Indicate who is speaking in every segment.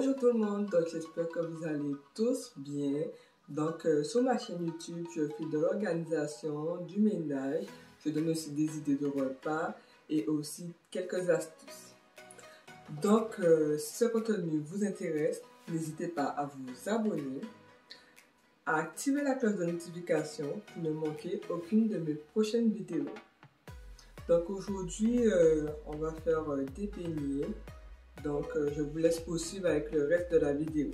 Speaker 1: Bonjour tout le monde, donc j'espère que vous allez tous bien. Donc sur ma chaîne YouTube, je fais de l'organisation, du ménage, je donne aussi des idées de repas et aussi quelques astuces. Donc si ce contenu vous intéresse, n'hésitez pas à vous abonner, à activer la cloche de notification pour ne manquer aucune de mes prochaines vidéos. Donc aujourd'hui, on va faire des beignets. Donc je vous laisse poursuivre avec le reste de la vidéo.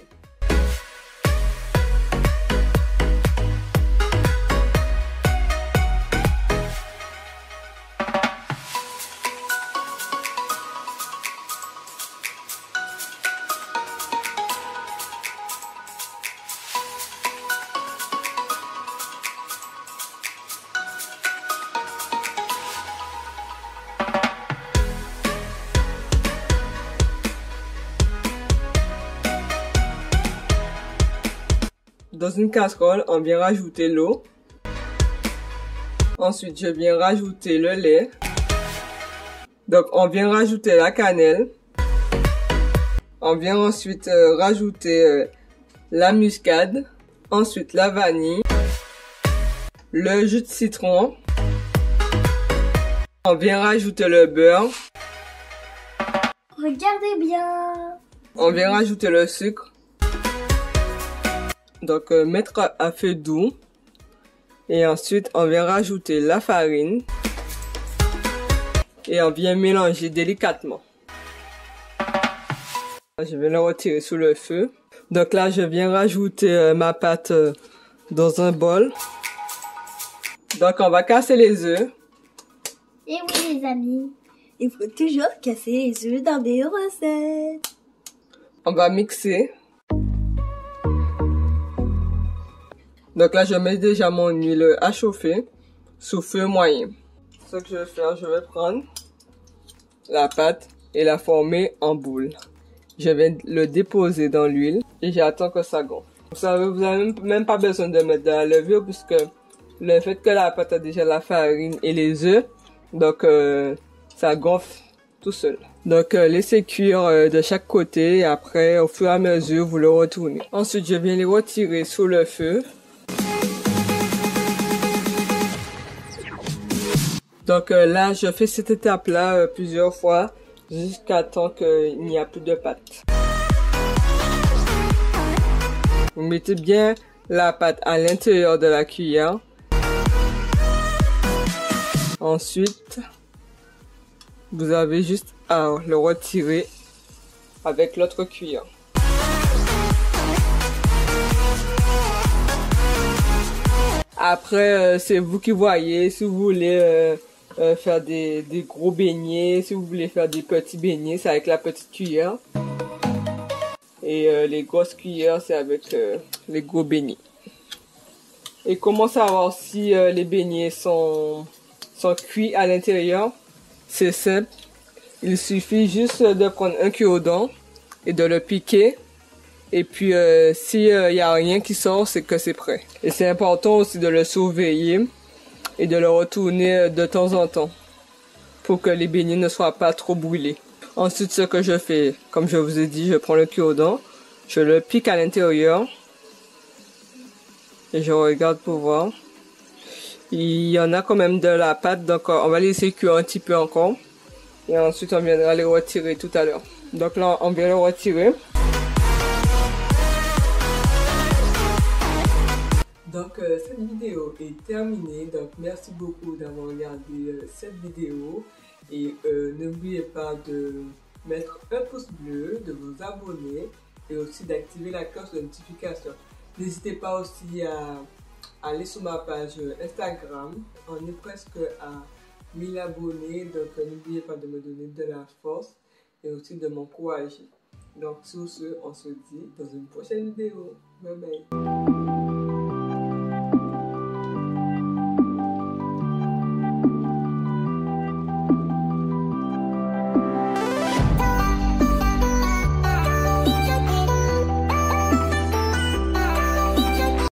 Speaker 1: Dans une casserole, on vient rajouter l'eau. Ensuite, je viens rajouter le lait. Donc, on vient rajouter la cannelle. On vient ensuite rajouter la muscade. Ensuite, la vanille. Le jus de citron. On vient rajouter le beurre.
Speaker 2: Regardez bien.
Speaker 1: On vient rajouter le sucre. Donc, mettre à feu doux. Et ensuite, on vient rajouter la farine. Et on vient mélanger délicatement. Je vais le retirer sous le feu. Donc là, je viens rajouter ma pâte dans un bol. Donc, on va casser les œufs.
Speaker 2: Et oui, les amis, il faut toujours casser les œufs dans des recettes.
Speaker 1: On va mixer. Donc là, je mets déjà mon huile à chauffer sous feu moyen. Ce que je vais faire, je vais prendre la pâte et la former en boule. Je vais le déposer dans l'huile et j'attends que ça gonfle. Vous savez, vous n'avez même pas besoin de mettre de la levure puisque le fait que la pâte a déjà la farine et les œufs, donc ça gonfle tout seul. Donc laissez cuire de chaque côté et après, au fur et à mesure, vous le retournez. Ensuite, je viens les retirer sous le feu. Donc là, je fais cette étape-là plusieurs fois jusqu'à temps qu'il n'y a plus de pâte. Vous mettez bien la pâte à l'intérieur de la cuillère. Ensuite, vous avez juste à le retirer avec l'autre cuillère. Après, c'est vous qui voyez si vous voulez faire des gros beignets, si vous voulez faire des petits beignets, c'est avec la petite cuillère. Et les grosses cuillères, c'est avec les gros beignets. Et comment savoir si les beignets sont cuits à l'intérieur? C'est simple. Il suffit juste de prendre un cure-dent et de le piquer. Et puis, s'il y a rien qui sort, c'est que c'est prêt. Et c'est important aussi de le surveiller et de le retourner de temps en temps pour que les beignets ne soient pas trop brûlés. Ensuite, ce que je fais, comme je vous ai dit, je prends le cure-dent, je le pique à l'intérieur et je regarde pour voir. Il y en a quand même de la pâte, donc on va laisser cuire un petit peu encore. Et ensuite, on viendra les retirer tout à l'heure. Donc là, on vient le retirer. Donc cette vidéo est terminée, donc merci beaucoup d'avoir regardé cette vidéo et n'oubliez pas de mettre un pouce bleu, de vous abonner et aussi d'activer la cloche de notification. N'hésitez pas aussi à aller sur ma page Instagram, on est presque à 1000 abonnés, donc n'oubliez pas de me donner de la force et aussi de m'encourager. Donc sur ce, on se dit dans une prochaine vidéo. Bye bye.